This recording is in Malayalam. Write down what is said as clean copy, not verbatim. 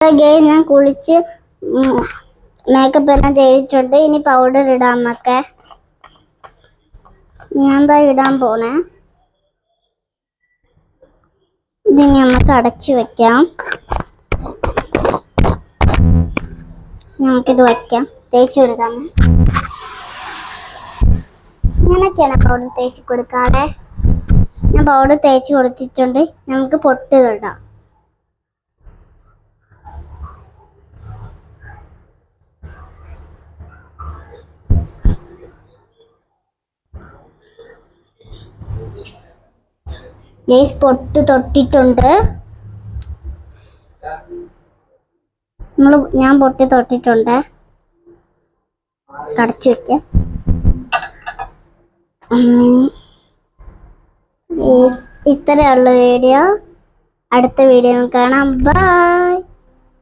ഗെയിം ഞാൻ കുളിച്ച് മേക്കപ്പ് എല്ലാം ചെയ്തിട്ടുണ്ട്. ഇനി പൗഡർ ഇടാം നമുക്ക്. ഞാൻ എന്താ ഇടാൻ പോണേ. ഇത് നമുക്ക് അടച്ചു വെക്കാം. നമുക്കിത് വയ്ക്കാം. തേച്ച് കൊടുക്കാം. ഇങ്ങനെയൊക്കെയാണ് പൗഡർ തേച്ച് കൊടുക്കാതെ. ഞാൻ പൗഡർ തേച്ച് കൊടുത്തിട്ടുണ്ട്. നമുക്ക് പൊട്ട് തൊടാം. പൊട്ട് തൊട്ടിട്ടുണ്ട്. ഞാൻ പൊട്ടി തൊട്ടിട്ടുണ്ട്. അടച്ചു വെക്കാം. ഇത്രയുള്ള വീഡിയോ. അടുത്ത വീഡിയോ കാണാം. ബൈ.